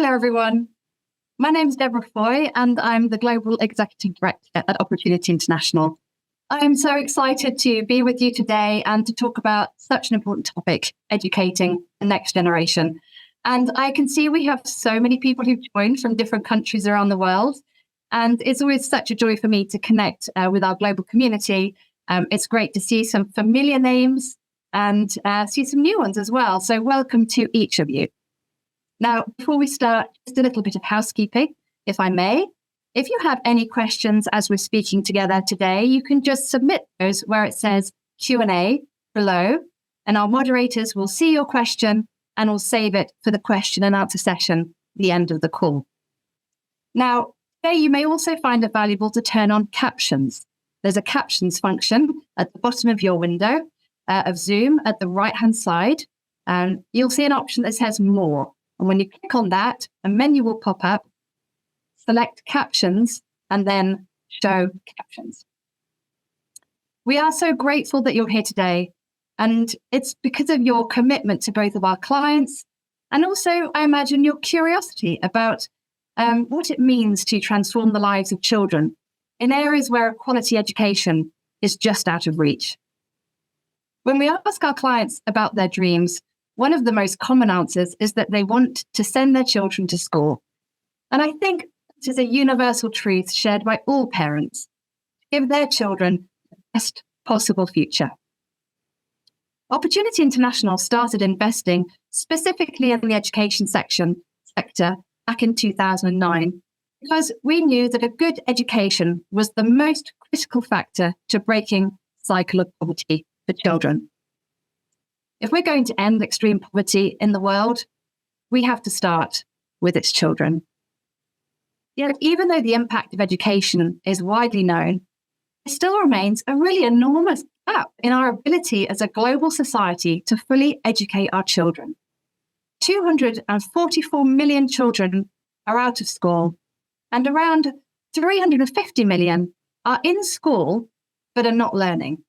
Hello, everyone. My name is Deborah Foy, and I'm the Global Executive Director at Opportunity International. I'm so excited to be with you today and to talk about such an important topic, educating the next generation. And I can see we have so many people who've joined from different countries around the world. And it's always such a joy for me to connect with our global community. It's great to see some familiar names and see some new ones as well. So welcome to each of you. Now, before we start, just a little bit of housekeeping, if I may. If you have any questions as we're speaking together today, you can just submit those where it says Q&A below, and our moderators will see your question and will save it for the question and answer session at the end of the call. Now, today you may also find it valuable to turn on captions. There's a captions function at the bottom of your window of Zoom at the right-hand side, and you'll see an option that says More. And when you click on that, a menu will pop up, select Captions, and then Show Captions. We are so grateful that you're here today, and it's because of your commitment to both of our clients and also, I imagine, your curiosity about what it means to transform the lives of children in areas where quality education is just out of reach. When we ask our clients about their dreams, one of the most common answers is that they want to send their children to school. And I think this is a universal truth shared by all parents, to give their children the best possible future. Opportunity International started investing specifically in the education sector back in 2009, because we knew that a good education was the most critical factor to breaking the cycle of poverty for children. If we're going to end extreme poverty in the world, we have to start with its children. Yet, even though the impact of education is widely known, there still remains a really enormous gap in our ability as a global society to fully educate our children. 244 million children are out of school, and around 350 million are in school but are not learning.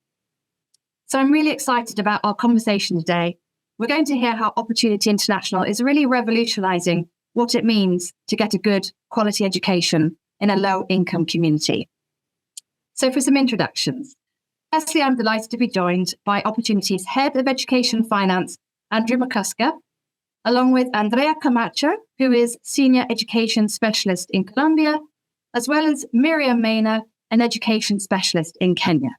So I'm really excited about our conversation today. We're going to hear how Opportunity International is really revolutionizing what it means to get a good quality education in a low-income community. So for some introductions. Firstly, I'm delighted to be joined by Opportunity's Head of Education Finance, Andrew McCuscker, along with Andrea Camacho, who is Senior Education Specialist in Colombia, as well as Miriam Maina, an Education Specialist in Kenya.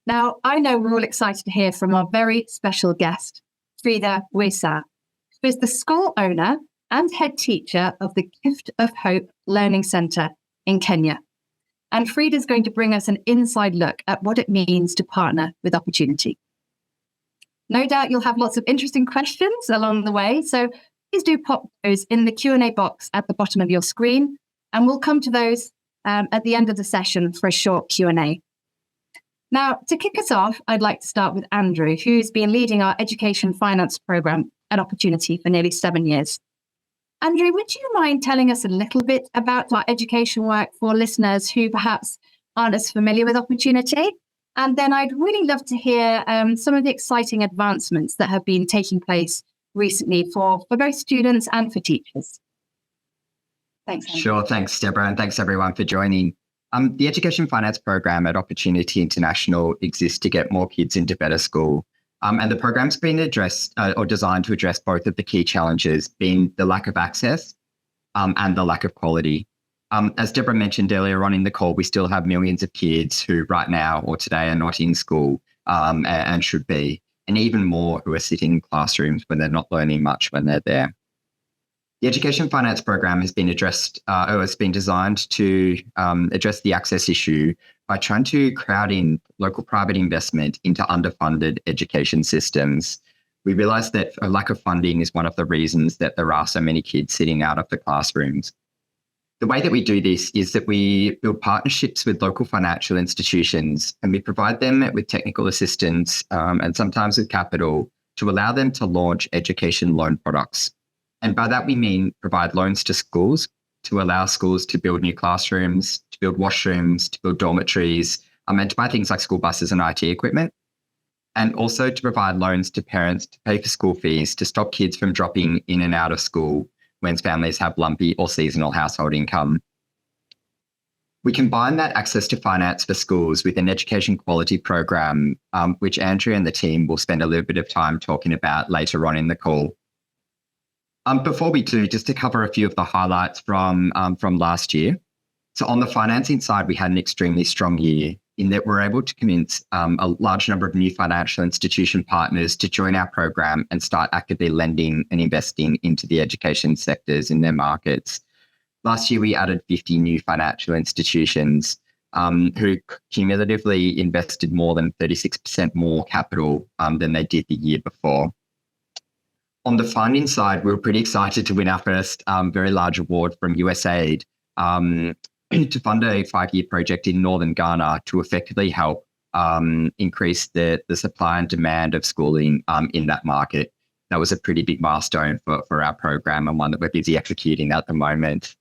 Now, I know we're all excited to hear from our very special guest, Fridah Wesa, who is the school owner and head teacher of the Gift of Hope Learning Centre in Kenya. And Fridah is going to bring us an inside look at what it means to partner with Opportunity. No doubt you'll have lots of interesting questions along the way, so please do pop those in the Q&A box at the bottom of your screen, and we'll come to those at the end of the session for a short Q&A. Now, to kick us off, I'd like to start with Andrew, who's been leading our education finance program at Opportunity for nearly 7 years. Andrew, would you mind telling us a little bit about our education work for listeners who perhaps aren't as familiar with Opportunity? And then I'd really love to hear some of the exciting advancements that have been taking place recently for both students and for teachers. Thanks, Andrew. Sure, thanks, Deborah, and thanks everyone for joining. The Education Finance Program at Opportunity International exists to get more kids into better school. And the program's been addressed or designed to address both of the key challenges, being the lack of access and the lack of quality. As Deborah mentioned earlier on in the call, we still have millions of kids who right now or today are not in school and should be, and even more who are sitting in classrooms when they're not learning much when they're there. The Education Finance Program has been designed to address the access issue by trying to crowd in local private investment into underfunded education systems. We realise that a lack of funding is one of the reasons that there are so many kids sitting out of the classrooms. The way that we do this is that we build partnerships with local financial institutions, and we provide them with technical assistance and sometimes with capital to allow them to launch education loan products. And by that, we mean provide loans to schools to allow schools to build new classrooms, to build washrooms, to build dormitories, and to buy things like school buses and IT equipment. And also to provide loans to parents to pay for school fees to stop kids from dropping in and out of school when families have lumpy or seasonal household income. We combine that access to finance for schools with an education quality program, which Andrea and the team will spend a little bit of time talking about later on in the call. Before we do, just to cover a few of the highlights from last year. So on the financing side, we had an extremely strong year in that we're able to convince a large number of new financial institution partners to join our program and start actively lending and investing into the education sectors in their markets. Last year, we added 50 new financial institutions who cumulatively invested more than 36% more capital than they did the year before. On the funding side, we were pretty excited to win our first very large award from USAID to fund a 5-year project in northern Ghana to effectively help increase the supply and demand of schooling in that market. That was a pretty big milestone for our program and one that we're busy executing at the moment.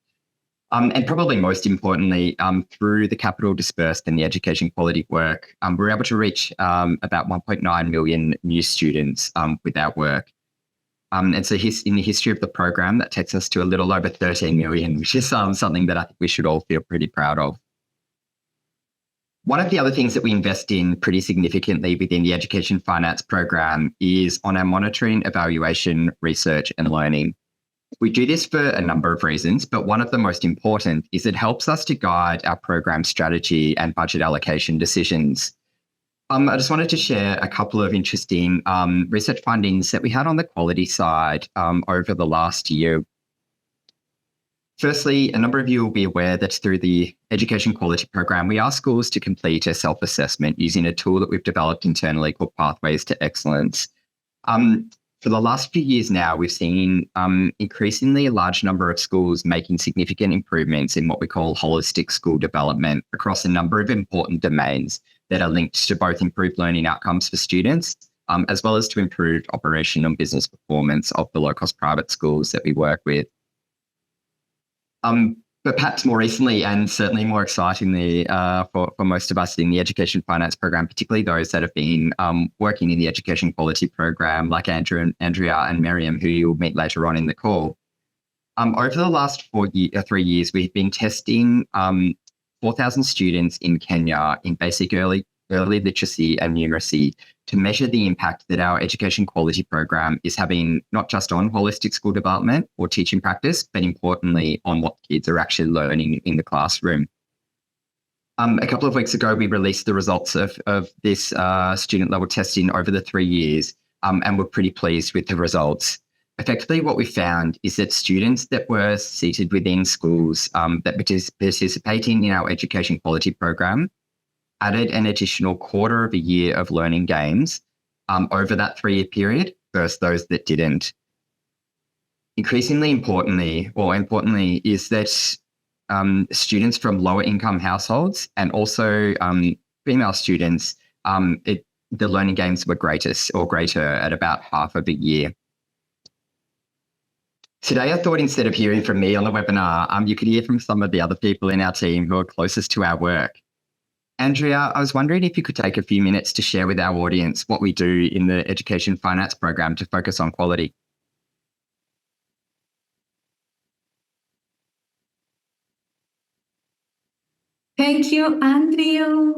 And probably most importantly, through the capital dispersed in the education quality work, we're able to reach about 1.9 million new students with our work. And so in the history of the program, that takes us to a little over 13 million, which is something that I think we should all feel pretty proud of. One of the other things that we invest in pretty significantly within the education finance program is on our monitoring, evaluation, research and learning. We do this for a number of reasons, but one of the most important is it helps us to guide our program strategy and budget allocation decisions. I just wanted to share a couple of interesting research findings that we had on the quality side over the last year. Firstly, a number of you will be aware that through the education quality program, we ask schools to complete a self-assessment using a tool that we've developed internally called Pathways to Excellence. For the last few years now, we've seen increasingly a large number of schools making significant improvements in what we call holistic school development across a number of important domains that are linked to both improved learning outcomes for students, as well as to improved operational and business performance of the low-cost private schools that we work with. But perhaps more recently, and certainly more excitingly for most of us in the education finance program, particularly those that have been working in the education quality program, like Andrea and Miriam, who you'll meet later on in the call. Over the last 3 years, we've been testing 4,000 students in Kenya in basic early literacy and numeracy to measure the impact that our education quality program is having, not just on holistic school development or teaching practice, but importantly on what kids are actually learning in the classroom. A couple of weeks ago, we released the results of this student level testing over the 3 years, and we're pretty pleased with the results. Effectively, what we found is that students that were seated within schools that participating in our education quality program added an additional quarter of a year of learning gains over that 3-year period versus those that didn't. Importantly, is that students from lower income households and also female students, the learning gains were greater at about half of a year. Today, I thought instead of hearing from me on the webinar, you could hear from some of the other people in our team who are closest to our work. Andrea, I was wondering if you could take a few minutes to share with our audience what we do in the education finance program to focus on quality. Thank you, Andrea.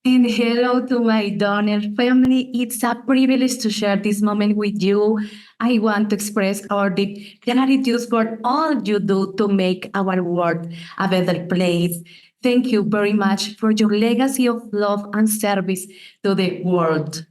And hello to my donor family. It's a privilege to share this moment with you. I want to express our deep gratitude for all you do to make our world a better place. Thank you very much for your legacy of love and service to the world.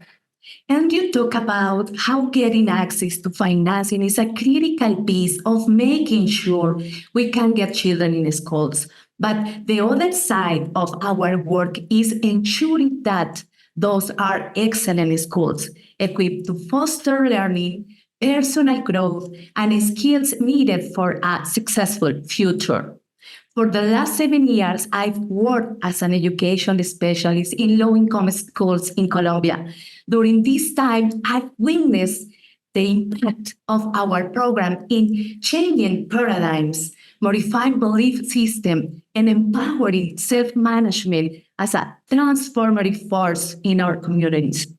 And you talk about how getting access to financing is a critical piece of making sure we can get children in schools. But the other side of our work is ensuring that those are excellent schools, equipped to foster learning, personal growth, and skills needed for a successful future. For the last 7 years, I've worked as an education specialist in low-income schools in Colombia. During this time, I've witnessed the impact of our program in changing paradigms, modifying belief system, and empowering self-management as a transformative force in our communities.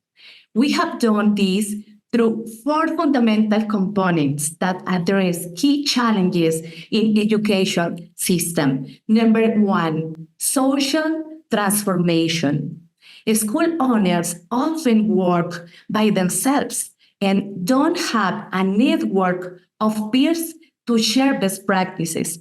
We have done this through four fundamental components that address key challenges in education system. Number one, social transformation. School owners often work by themselves and don't have a network of peers to share best practices.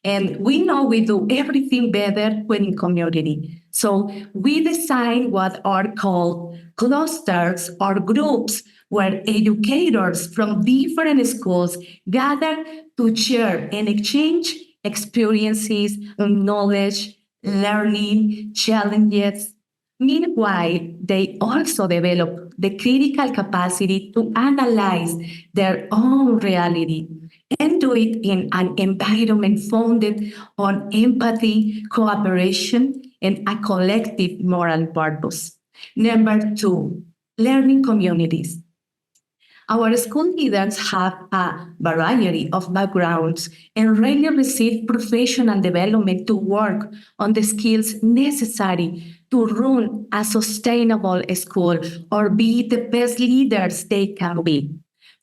And we know we do everything better when in community. So we design what are called clusters or groups where educators from different schools gather to share and exchange experiences, knowledge, learning, challenges. Meanwhile, they also develop the critical capacity to analyze their own reality and do it in an environment founded on empathy, cooperation, and a collective moral purpose. Number two, learning communities. Our school leaders have a variety of backgrounds and regularly receive professional development to work on the skills necessary to run a sustainable school or be the best leaders they can be.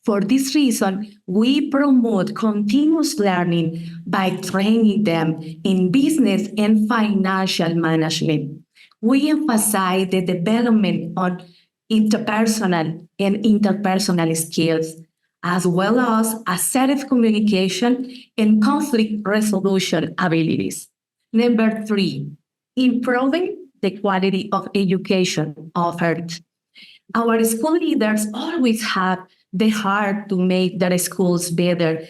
For this reason, we promote continuous learning by training them in business and financial management. We emphasize the development on interpersonal and interpersonal skills, as well as assertive communication and conflict resolution abilities. Number three, improving the quality of education offered. Our school leaders always have the heart to make their schools better,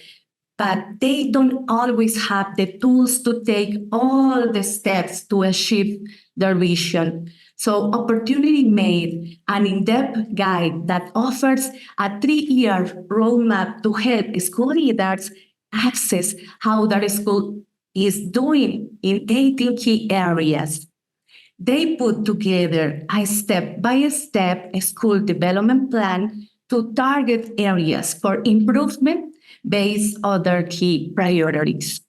but they don't always have the tools to take all the steps to achieve their vision. So Opportunity made an in-depth guide that offers a 3-year roadmap to help school leaders access how their school is doing in 18 key areas. They put together a step-by-step school development plan to target areas for improvement based on their key priorities.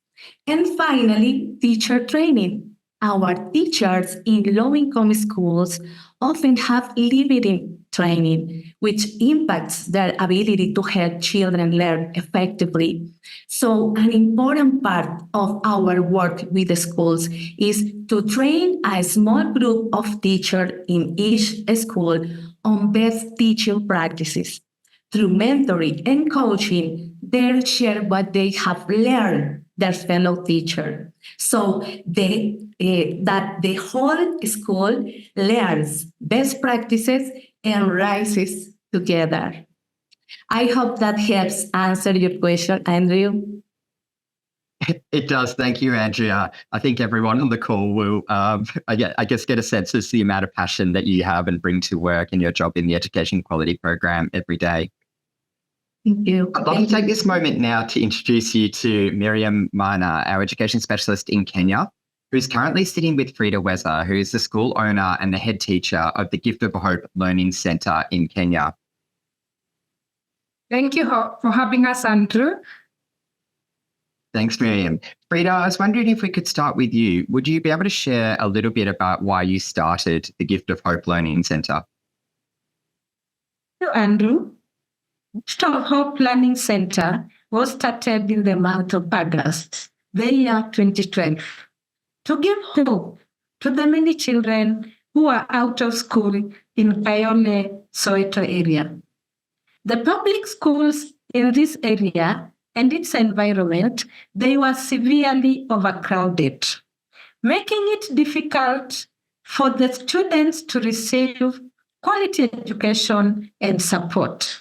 And finally, teacher training. Our teachers in low-income schools often have limited training, which impacts their ability to help children learn effectively. So an important part of our work with the schools is to train a small group of teachers in each school on best teaching practices. Through mentoring and coaching, they share what they have learned their fellow teacher. So that the whole school learns best practices and rises together. I hope that helps answer your question, Andrew. It does. Thank you, Andrea. I think everyone on the call will, I guess, get a sense of the amount of passion that you have and bring to work in your job in the Education Quality Program every day. Thank you. I'd like to take this moment now to introduce you to Miriam, Maina, our education specialist in Kenya, who's currently sitting with Fridah Wesa, who is the school owner and the head teacher of the Gift of Hope Learning Centre in Kenya. Thank you for having us, Andrew. Thanks, Miriam. Fridah, I was wondering if we could start with you. Would you be able to share a little bit about why you started the Gift of Hope Learning Centre? Thank you, Andrew. Gift of Hope Learning Centre was started in the month of August, the year 2012, to give hope to the many children who are out of school in Kayole, Soweto area. The public schools in this area and its environment, they were severely overcrowded, making it difficult for the students to receive quality education and support.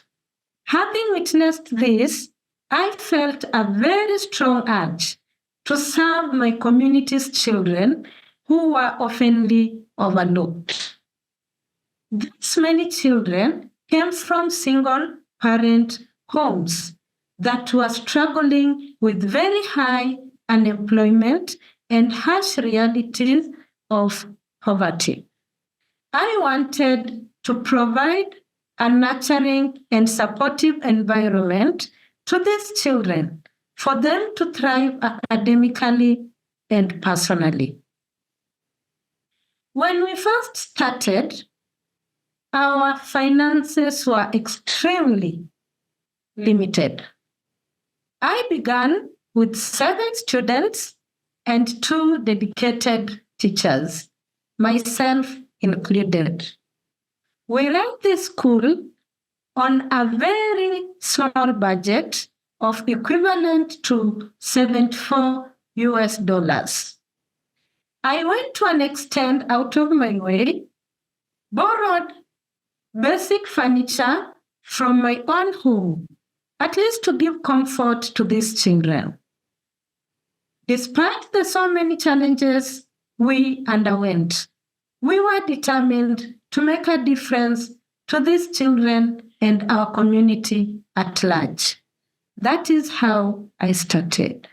Having witnessed this, I felt a very strong urge to serve my community's children who were oftenly overlooked. These many children came from single-parent homes that were struggling with very high unemployment and harsh realities of poverty. I wanted to provide a nurturing and supportive environment to these children for them to thrive academically and personally. When we first started, our finances were extremely limited. I began with 7 students and 2 dedicated teachers, myself included. We ran the school on a very small budget of equivalent to $74. I went to an extent out of my way, borrowed basic furniture from my own home, at least to give comfort to these children. Despite the so many challenges we underwent, we were determined to make a difference to these children and our community at large. That is how I started.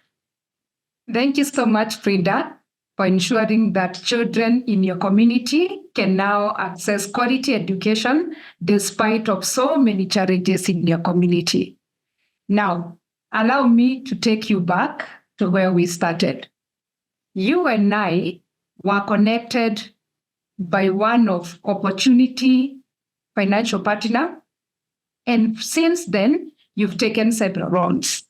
Thank you so much, Fridah, for ensuring that children in your community can now access quality education despite of so many challenges in your community. Now, allow me to take you back to where we started. You and I were connected by one of Opportunity financial partner, and since then, you've taken several loans.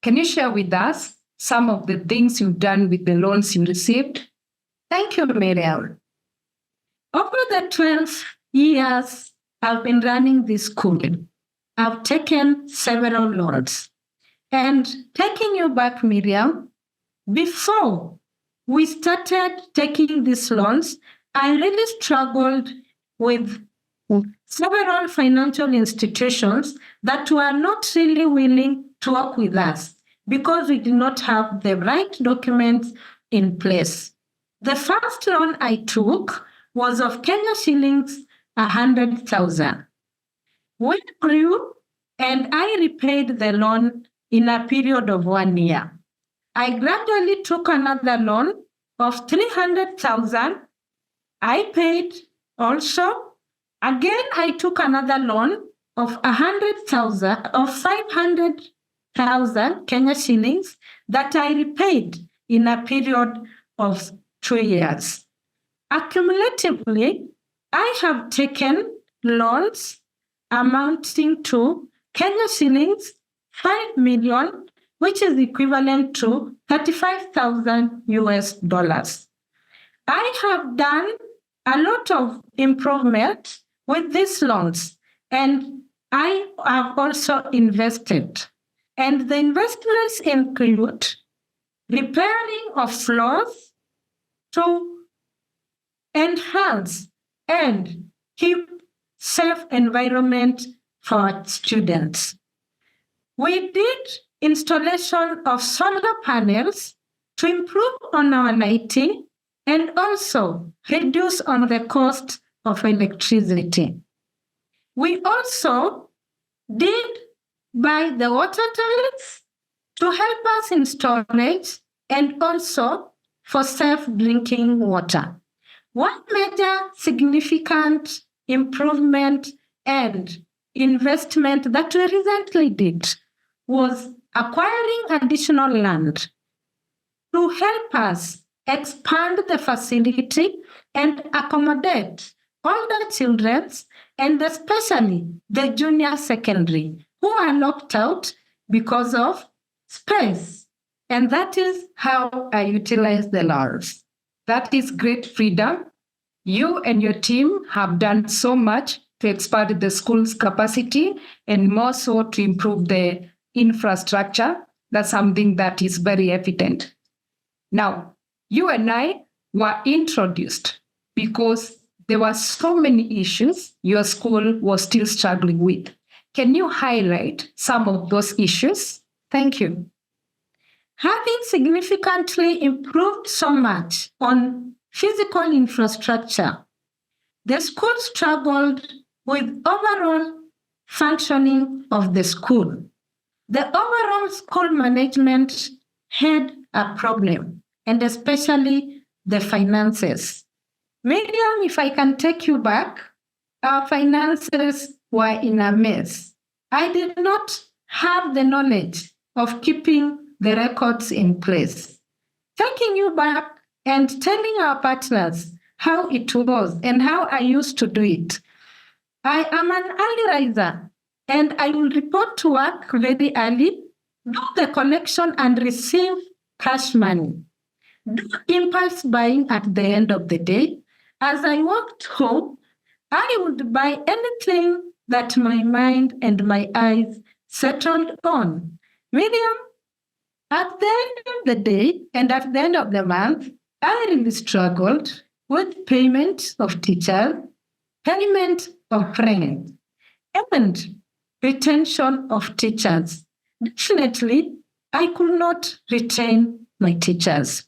Can you share with us some of the things you've done with the loans you received? Thank you, Miriam. Over the 12 years I've been running this school, I've taken several loans. And taking you back, Miriam, before we started taking these loans, I really struggled with several financial institutions that were not really willing to work with us because we did not have the right documents in place. The first loan I took was of Kenya shillings 100,000. We grew and I repaid the loan in a period of 1 year. I gradually took another loan of 300,000. I paid also. Again, I took another loan of 500,000 Kenya shillings that I repaid in a period of 2 years. Accumulatively, I have taken loans amounting to Kenya shillings 5 million, which is equivalent to $35,000. I have done a lot of improvement with these loans, and I have also invested. And the investments include repairing of floors to enhance and keep safe environment for students. We did installation of solar panels to improve on our lighting and also reduce on the cost of electricity. We also did buy the water tanks to help us in storage and also for safe drinking water. One major significant improvement and investment that we recently did was acquiring additional land to help us expand the facility and accommodate older children and especially the junior secondary who are locked out because of space. And that is how I utilize the loans. That is great, Fridah. You and your team have done so much to expand the school's capacity and more so to improve the infrastructure. That's something that is very evident. Now, you and I were introduced because there were so many issues your school was still struggling with. Can you highlight some of those issues? Thank you. Having significantly improved so much on physical infrastructure, the school struggled with overall functioning of the school. The overall school management had a problem, and especially the finances. Miriam, if I can take you back, our finances were in a mess. I did not have the knowledge of keeping the records in place. Taking you back and telling our partners how it was and how I used to do it, I am an early riser, and I will report to work very early, do the collection and receive cash money. Do impulse buying at the end of the day. As I walked home, I would buy anything that my mind and my eyes settled on. Miriam, at the end of the day and at the end of the month, I really struggled with payment of teachers, payment of rent, and retention of teachers. Definitely, I could not retain my teachers.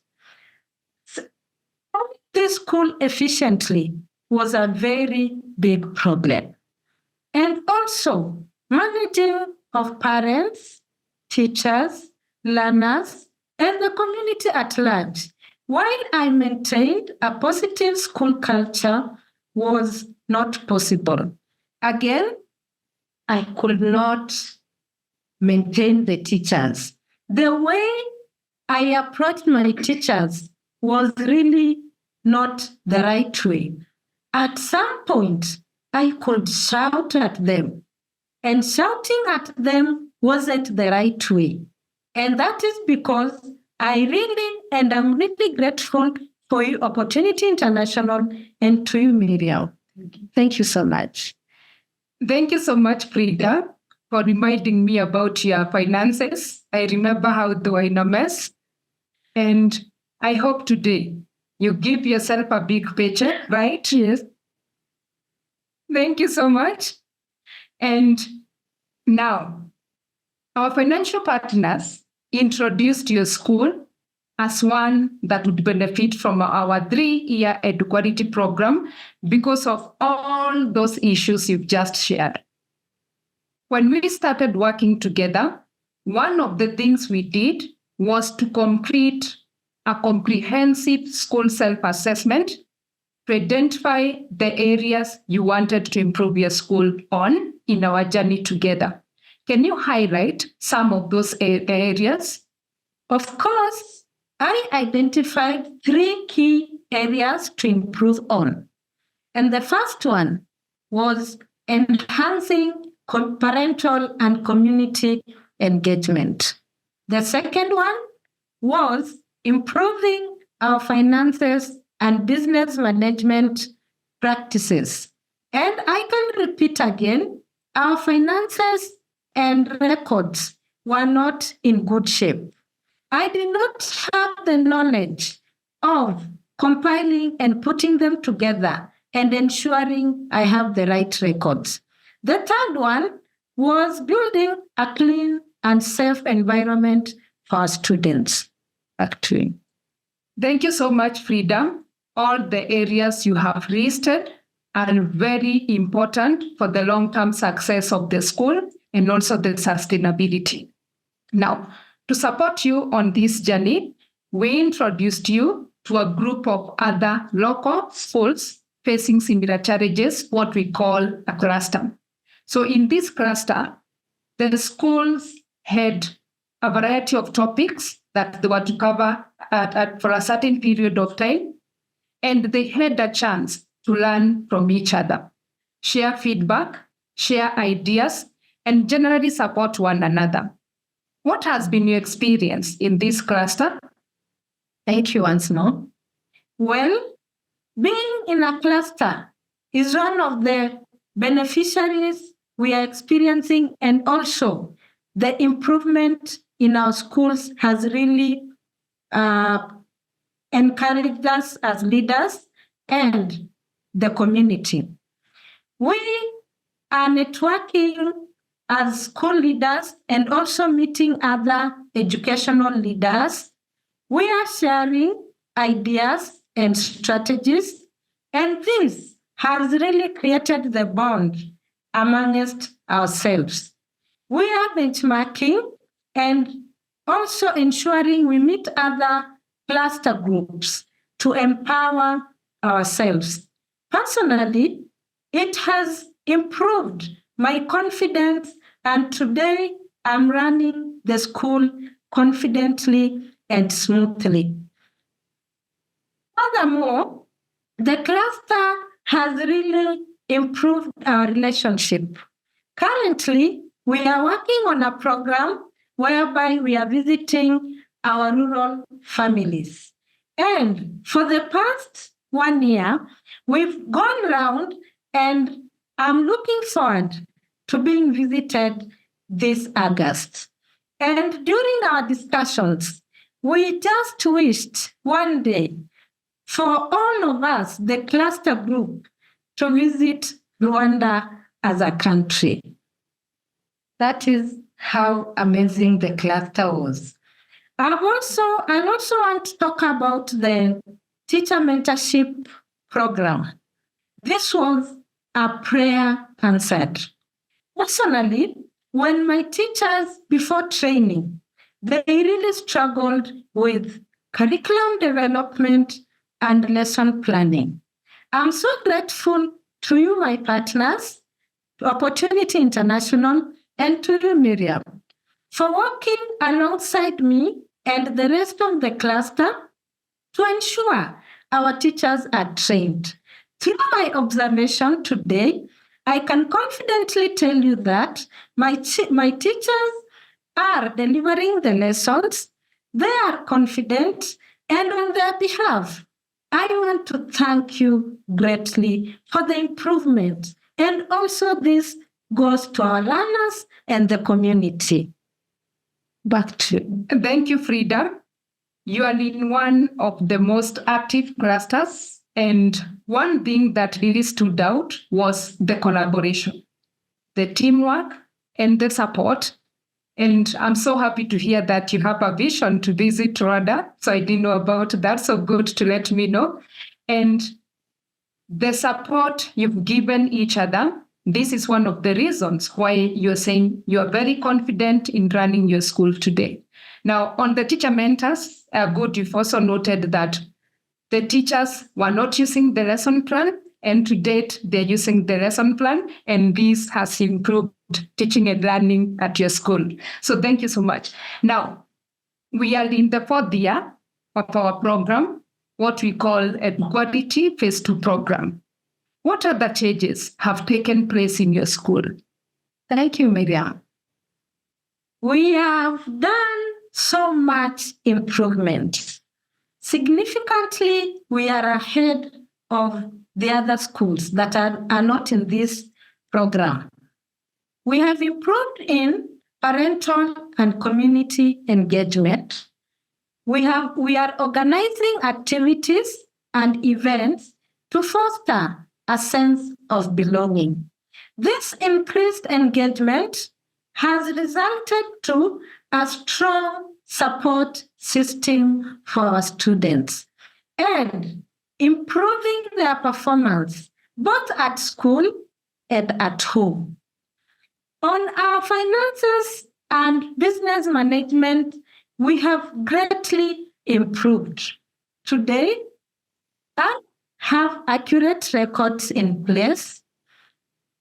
This school efficiently was a very big problem. And also, managing of parents, teachers, learners, and the community at large. While I maintained a positive school culture, was not possible. Again, I could not maintain the teachers. The way I approached my teachers was really not the right way. At some point, I could shout at them, and shouting at them wasn't the right way. And that is because I really, and I'm really grateful for you, Opportunity International, and to you, Miriam. Thank you so much. Thank you so much, Fridah, for reminding me about your finances. I remember how they were in a mess. And I hope today you give yourself a big paycheck, right? Yes. Thank you so much. And now, our financial partners introduced your school as one that would benefit from our 3-year EduQuality program because of all those issues you've just shared. When we started working together, one of the things we did was to complete a comprehensive school self-assessment to identify the areas you wanted to improve your school on in our journey together. Can you highlight some of those areas? Of course, I identified 3 key areas to improve on. And the first one was enhancing parental and community engagement. The second one was improving our finances and business management practices. And I can repeat again, our finances and records were not in good shape. I did not have the knowledge of compiling and putting them together and ensuring I have the right records. The third one was building a clean and safe environment for our students. Actually. Thank you so much, Fridah. All the areas you have listed are very important for the long-term success of the school and also the sustainability. Now, to support you on this journey, we introduced you to a group of other local schools facing similar challenges, what we call a cluster. So in this cluster, the schools had a variety of topics that they were to cover for a certain period of time, and they had a chance to learn from each other, share feedback, share ideas, and generally support one another. What has been your experience in this cluster? Thank you once more. Well, being in a cluster is one of the beneficiaries we are experiencing, and also the improvement in our schools has really encouraged us as leaders and the community. We are networking as school leaders and also meeting other educational leaders. We are sharing ideas and strategies, and this has really created the bond amongst ourselves. We are benchmarking and also ensuring we meet other cluster groups to empower ourselves. Personally, it has improved my confidence, and today I'm running the school confidently and smoothly. Furthermore, the cluster has really improved our relationship. Currently, we are working on a program whereby we are visiting our rural families. And for the past 1 year, we've gone around, and I'm looking forward to being visited this August. And during our discussions, we just wished one day for all of us, the cluster group, to visit Rwanda as a country. That is how amazing the cluster was. I also want to talk about the teacher mentorship program. This was a prayer answered. Personally, when my teachers before training, they really struggled with curriculum development and lesson planning. I'm so grateful to you, my partners, to Opportunity International, and to you, Miriam, for working alongside me and the rest of the cluster to ensure our teachers are trained. Through my observation today, I can confidently tell you that my teachers are delivering the lessons. They are confident, and on their behalf, I want to thank you greatly for the improvement. And also this goes to our learners and the community. Back to you. Thank you, Fridah. You are in one of the most active clusters. And one thing that really stood out was the collaboration, the teamwork, and the support. And I'm so happy to hear that you have a vision to visit Rwanda. So I didn't know about that. So good to let me know. And the support you've given each other, this is one of the reasons why you're saying you're very confident in running your school today. Now, on the teacher mentors, good, you've also noted that the teachers were not using the lesson plan, and to date, they're using the lesson plan, and this has improved teaching and learning at your school. So thank you so much. Now, we are in the 4th year of our program, what we call EduQuality Phase 2 program. What other changes have taken place in your school? Thank you, Miriam. We have done so much improvement. Significantly, we are ahead of the other schools that are not in this program. We have improved in parental and community engagement. We are organizing activities and events to foster a sense of belonging. This increased engagement has resulted to a strong support system for our students and improving their performance both at school and at home. On our finances and business management, we have greatly improved. Today, I have accurate records in place.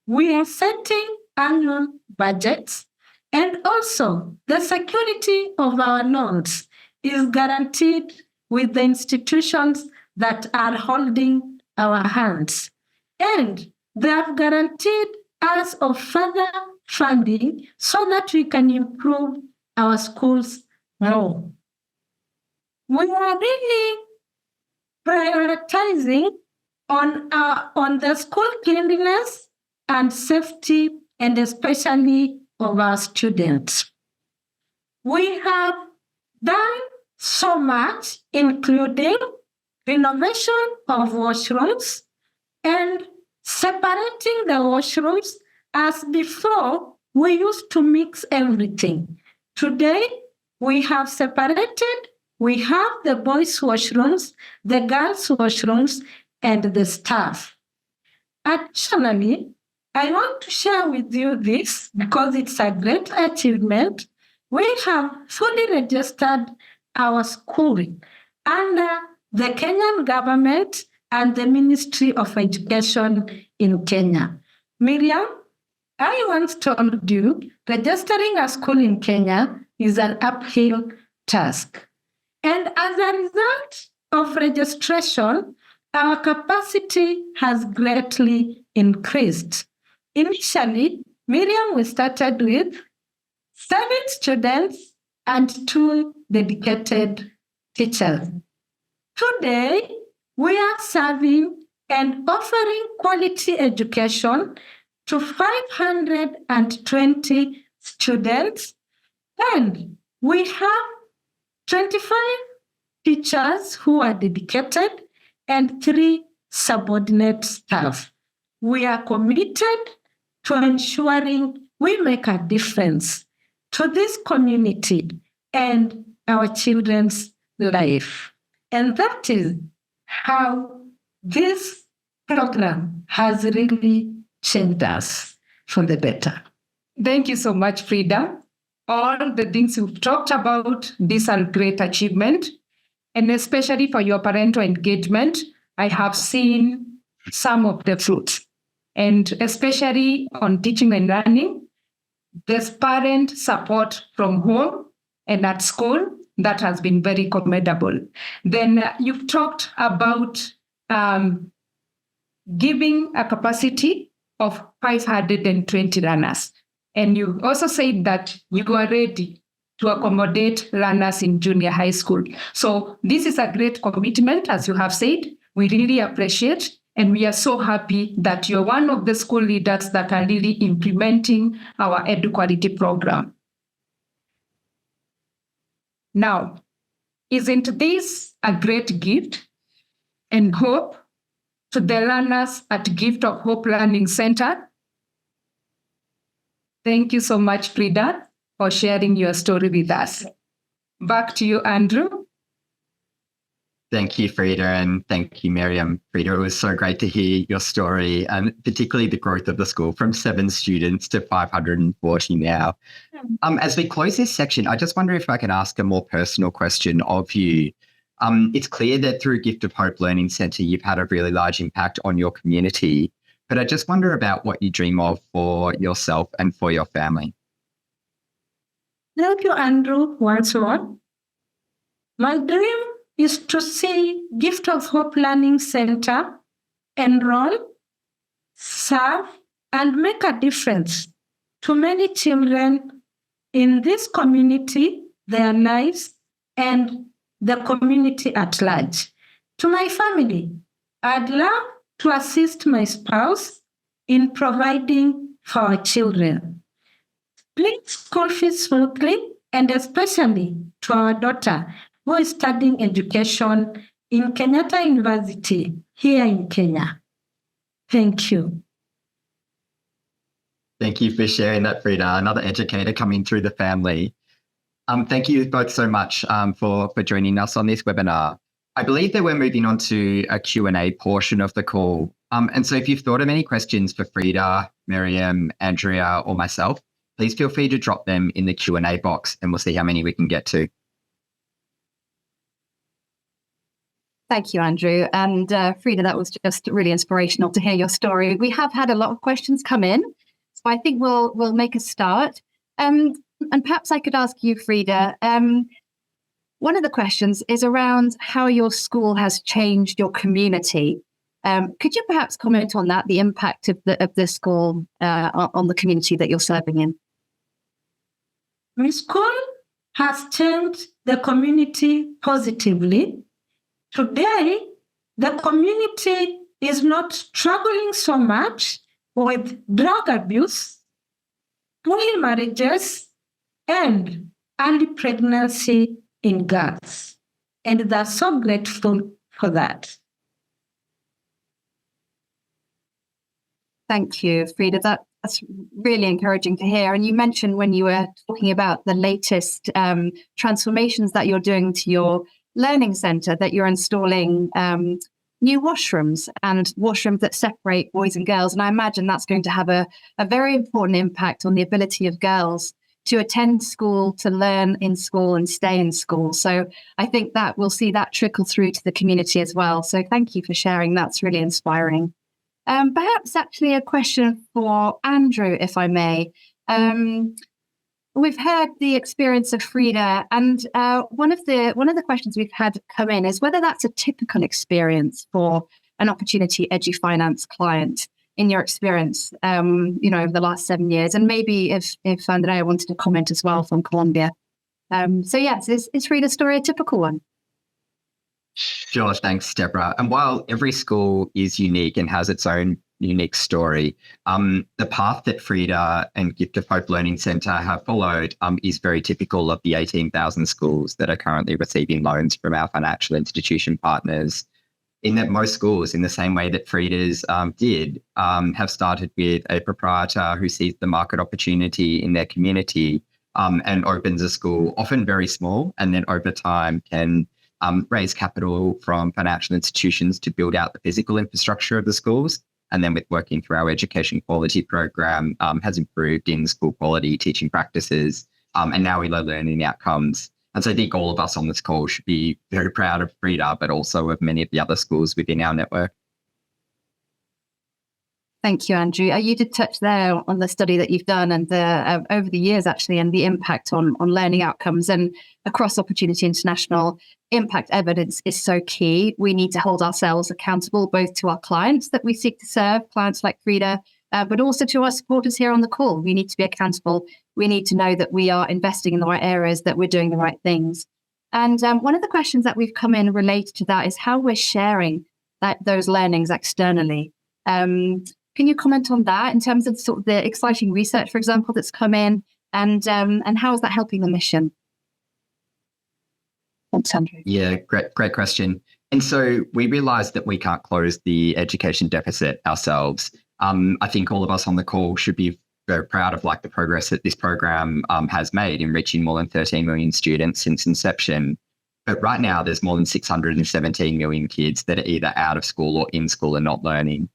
We are setting annual budgets, and also the security of our loans is guaranteed with the institutions that are holding our hands. And they have guaranteed us of further funding so that we can improve our schools more. We are really prioritizing on the school cleanliness and safety, and especially of our students. We have done so much, including renovation of washrooms and separating the washrooms. As before, we used to mix everything. Today, we have separated. We have the boys' washrooms, the girls' washrooms, and the staff. Additionally, I want to share with you this because it's a great achievement. We have fully registered our school under the Kenyan government and the Ministry of Education in Kenya. Miriam, I once told you registering a school in Kenya is an uphill task. And as a result of registration, our capacity has greatly increased. Initially, Miriam, we started with 7 students and 2 dedicated teachers. Today, we are serving and offering quality education to 520 students, and we have 25 teachers who are dedicated and 3 subordinate staff. We are committed to ensuring we make a difference to this community and our children's life. And that is how this program has really changed us for the better. Thank you so much, Fridah. All the things you've talked about, these are great achievement. And especially for your parental engagement, I have seen some of the fruits. And especially on teaching and learning, there's parent support from home and at school. That has been very commendable. Then you've talked about giving a capacity of 520 learners. And you also said that you are ready to accommodate learners in junior high school. So this is a great commitment, as you have said. We really appreciate, and we are so happy that you're one of the school leaders that are really implementing our EduQuality program. Now, isn't this a great gift and hope to the learners at Gift of Hope Learning Center? Thank you so much, Fridah, for sharing your story with us. Back to you, Andrew. Thank you, Fridah, and thank you, Miriam. Fridah, it was so great to hear your story, and particularly the growth of the school from 7 students to 540 now. As we close this section, I just wonder if I can ask a more personal question of you. It's clear that through Gift of Hope Learning Centre, you've had a really large impact on your community, but I just wonder about what you dream of for yourself and for your family. Thank you, Andrew, once more. My dream is to see Gift of Hope Learning Center enroll, serve, and make a difference to many children in this community, their lives, and the community at large. To my family, I'd love to assist my spouse in providing for our children, split school fees smoothly, and especially to our daughter, who is studying education in Kenyatta University here in Kenya. Thank you. Thank you for sharing that, Fridah, another educator coming through the family. Thank you both so much for joining us on this webinar. I believe that we're moving on to a Q&A portion of the call. And so if you've thought of any questions for Fridah, Miriam, Andrea, or myself, please feel free to drop them in the Q&A box and we'll see how many we can get to. Thank you, Andrew. And Fridah, that was just really inspirational to hear your story. We have had a lot of questions come in, so I think we'll make a start. And perhaps I could ask you, Fridah, one of the questions is around how your school has changed your community. Could you perhaps comment on that, the impact of the school on the community that you're serving in? My school has changed the community positively. Today, the community is not struggling so much with drug abuse, early marriages, and early pregnancy in girls. And they're so grateful for that. Thank you, Fridah. That's really encouraging to hear. And you mentioned when you were talking about the latest transformations that you're doing to your learning centre, that you're installing new washrooms and washrooms that separate boys and girls. And I imagine that's going to have a very important impact on the ability of girls to attend school, to learn in school and stay in school. So I think that we'll see that trickle through to the community as well. So thank you for sharing. That's really inspiring. Perhaps actually a question for Andrew, if I may. We've heard the experience of Fridah, and one of the questions we've had come in is whether that's a typical experience for an Opportunity EduFinance client in your experience, over the last 7 years? And maybe if Andrea wanted to comment as well from Colombia. So yes, is Fridah's story a typical one? Sure, thanks, Deborah. And while every school is unique and has its own unique story, the path that Fridah and Gift of Hope Learning Centre have followed is very typical of the 18,000 schools that are currently receiving loans from our financial institution partners. In that most schools, in the same way that Fridah's did, have started with a proprietor who sees the market opportunity in their community and opens a school, often very small, and then over time can raise capital from financial institutions to build out the physical infrastructure of the schools. And then with working through our education quality program, has improved in school quality teaching practices, and now we are learning outcomes. And so I think all of us on this call should be very proud of Fridah, but also of many of the other schools within our network. Thank you, Andrew. You did touch there on the study that you've done and over the years, actually, and the impact on learning outcomes. And across Opportunity International, impact evidence is so key. We need to hold ourselves accountable, both to our clients that we seek to serve, clients like Fridah, but also to our supporters here on the call. We need to be accountable. We need to know that we are investing in the right areas, that we're doing the right things. And one of the questions that we've come in related to that is how we're sharing those learnings externally. Can you comment on that in terms of sort of the exciting research, for example, that's come in, and how is that helping the mission? Thanks, Andrew. Yeah, great question. And so we realised that we can't close the education deficit ourselves. I think all of us on the call should be very proud of the progress that this program has made in reaching more than 13 million students since inception. But right now, there's more than 617 million kids that are either out of school or in school and not learning.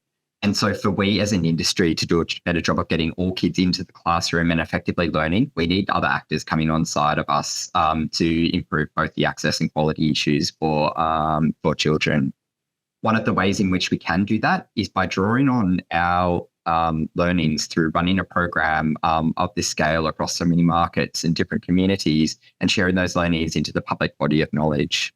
And so for we as an industry to do a better job of getting all kids into the classroom and effectively learning, we need other actors coming on side of us to improve both the access and quality issues for children. One of the ways in which we can do that is by drawing on our learnings through running a program of this scale across so many markets and different communities and sharing those learnings into the public body of knowledge.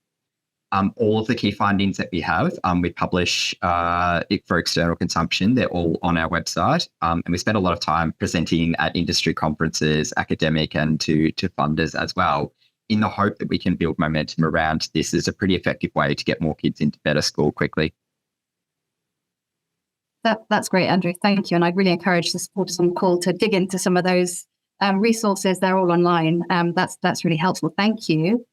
All of the key findings that we have, we publish for external consumption. They're all on our website. And we spend a lot of time presenting at industry conferences, academic and to funders as well, in the hope that we can build momentum around this as a pretty effective way to get more kids into better school quickly. That's great, Andrew. Thank you. And I'd really encourage the supporters on the call to dig into some of those resources. They're all online. That's really helpful. Thank you.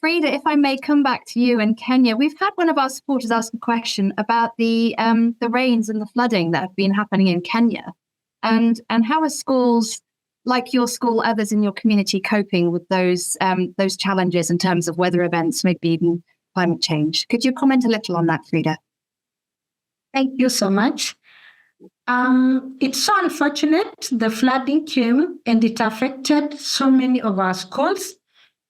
Fridah, if I may come back to you in Kenya, we've had one of our supporters ask a question about the rains and the flooding that have been happening in Kenya, and how are schools like your school, others in your community, coping with those challenges in terms of weather events, maybe even climate change? Could you comment a little on that, Fridah? Thank you so much. It's so unfortunate the flooding came and it affected so many of our schools.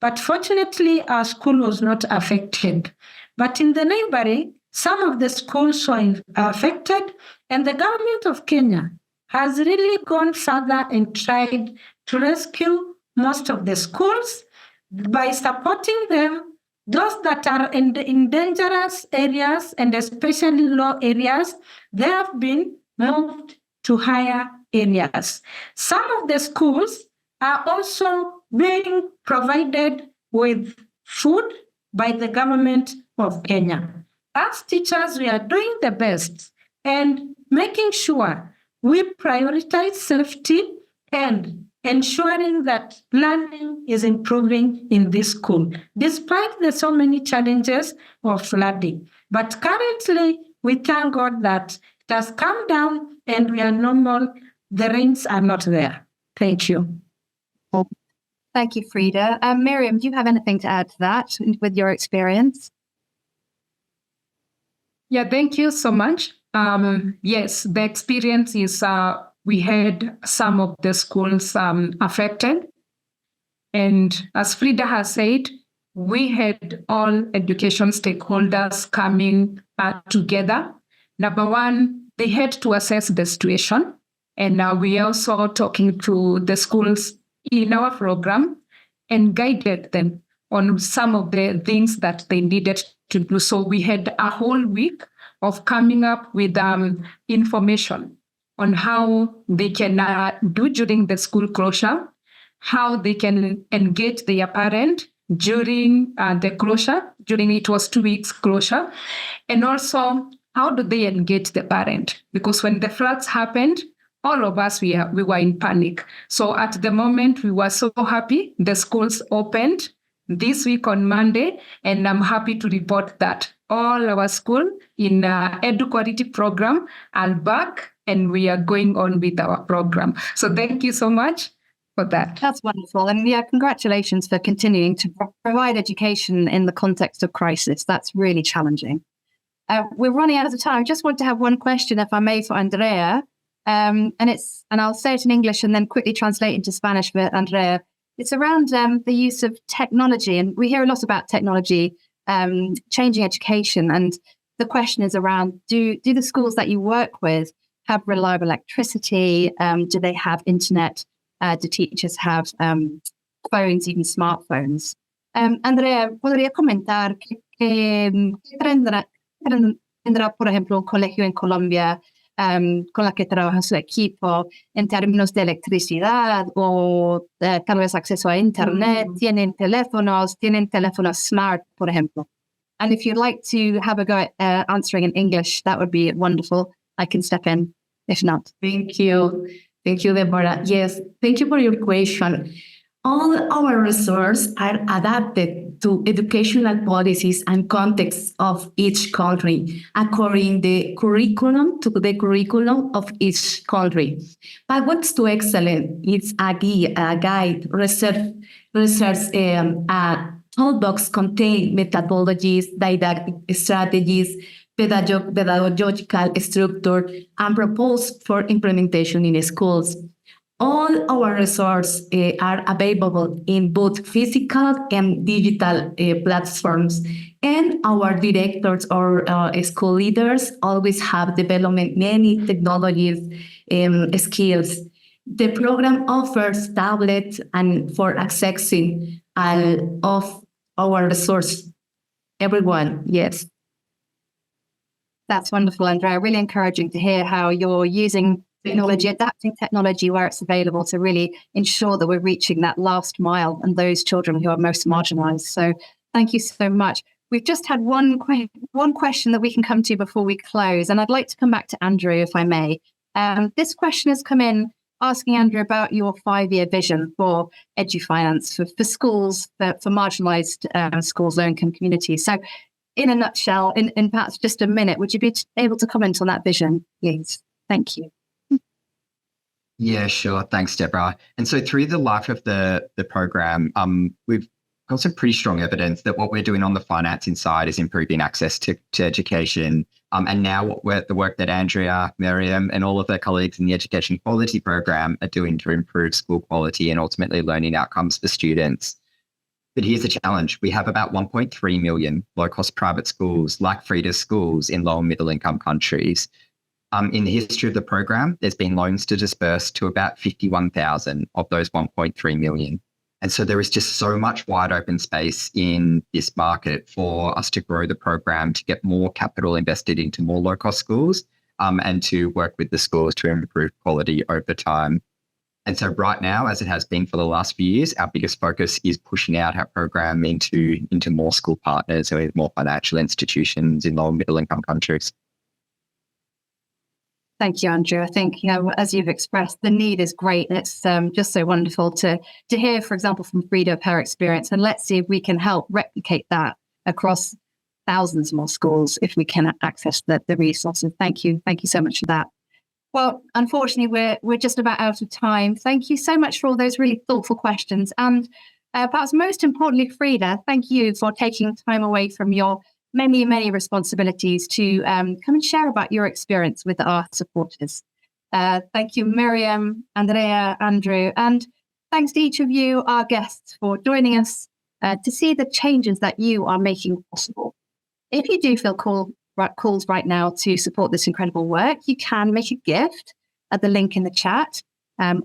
But fortunately, our school was not affected. But in the neighboring, some of the schools were affected, and the government of Kenya has really gone further and tried to rescue most of the schools by supporting them. Those that are in dangerous areas and especially low areas, they have been moved to higher areas. Some of the schools are also being provided with food by the government of Kenya. As teachers, we are doing the best and making sure we prioritize safety and ensuring that learning is improving in this school, despite the so many challenges of flooding. But currently, we thank God that it has come down and we are normal. The rains are not there. Thank you. Thank you, Fridah. Miriam, do you have anything to add to that with your experience? Yeah, thank you so much. Yes, the experience is we had some of the schools affected. And as Fridah has said, we had all education stakeholders coming together. Number one, they had to assess the situation. And now we are also talking to the schools in our program and guided them on some of the things that they needed to do. So we had a whole week of coming up with information on how they can do during the school closure, how they can engage their parent during the closure, during it was 2 weeks closure, and also how do they engage the parent? Because when the floods happened, all of us, we were in panic. So at the moment, we were so happy the schools opened this week on Monday, and I'm happy to report that all our school in EduQuality program are back, and we are going on with our program. So thank you so much for that. That's wonderful. And yeah, congratulations for continuing to provide education in the context of crisis. That's really challenging. We're running out of time. I just want to have one question, if I may, for Andrea. And I'll say it in English and then quickly translate into Spanish for Andrea. It's around the use of technology. And we hear a lot about technology changing education. And the question is around, do the schools that you work with have reliable electricity? Do they have internet? Do teachers have phones, even smartphones? Andrea, ¿podría comentar qué tendrá, por ejemplo, un colegio en Colombia con la que trabaja su equipo en términos de electricidad o tal vez acceso a internet? ¿Tienen teléfonos smart, por ejemplo? And if you'd like to have a go at answering in English, that would be wonderful. I can step in if not. Thank you. Thank you, Deborah. Yes, thank you for your question. All our resources are adapted to educational policies and contexts of each country, according the curriculum of each country. But what's too excellent is a guide, research, a toolbox contain methodologies, didactic strategies, pedagogical structure, and proposed for implementation in schools. All our resources are available in both physical and digital platforms, and our directors or school leaders always have developed many technologies skills. The program offers tablets and for accessing of our resource. Everyone, yes. That's wonderful, Andrea. Really encouraging to hear how you're using technology, adapting technology where it's available to really ensure that we're reaching that last mile and those children who are most marginalized. So thank you so much. We've just had one question that we can come to before we close, and I'd like to come back to Andrew, if I may. This question has come in asking Andrew about your 5-year vision for EduFinance for schools, for marginalized schools, low-income communities. So in a nutshell, in perhaps just a minute, would you be able to comment on that vision, please? Thank you. Yeah, sure. Thanks, Deborah. And so through the life of the program, we've got some pretty strong evidence that what we're doing on the financing side is improving access to education. And now the work that Andrea, Miriam, and all of their colleagues in the Education Quality Program are doing to improve school quality and ultimately learning outcomes for students. But here's the challenge. We have about 1.3 million low-cost private schools like Fridah's schools in low and middle-income countries. In the history of the program, there's been loans to disperse to about 51,000 of those 1.3 million. And so there is just so much wide open space in this market for us to grow the program, to get more capital invested into more low-cost schools, and to work with the schools to improve quality over time. And so right now, as it has been for the last few years, our biggest focus is pushing out our program into more school partners or more financial institutions in low and middle income countries. Thank you, Andrew. I think, as you've expressed, the need is great. It's just so wonderful to hear, for example, from Fridah of her experience. And let's see if we can help replicate that across thousands more schools if we can access the resources. Thank you. Thank you so much for that. Well, unfortunately, we're just about out of time. Thank you so much for all those really thoughtful questions. And perhaps most importantly, Fridah, thank you for taking time away from your many, many responsibilities to come and share about your experience with our supporters. Thank you, Miriam, Andrea, Andrew, and thanks to each of you, our guests, for joining us to see the changes that you are making possible. If you do feel calls right now to support this incredible work, you can make a gift at the link in the chat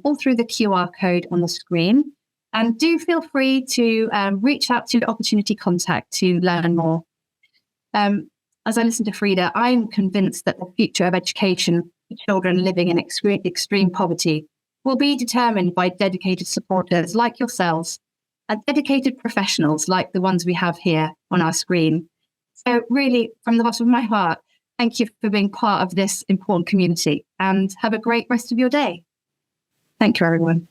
or through the QR code on the screen. And do feel free to reach out to Opportunity Contact to learn more. as I listen to Fridah, I'm convinced that the future of education for children living in extreme poverty will be determined by dedicated supporters like yourselves and dedicated professionals like the ones we have here on our screen. So really, from the bottom of my heart, thank you for being part of this important community and have a great rest of your day. Thank you, everyone.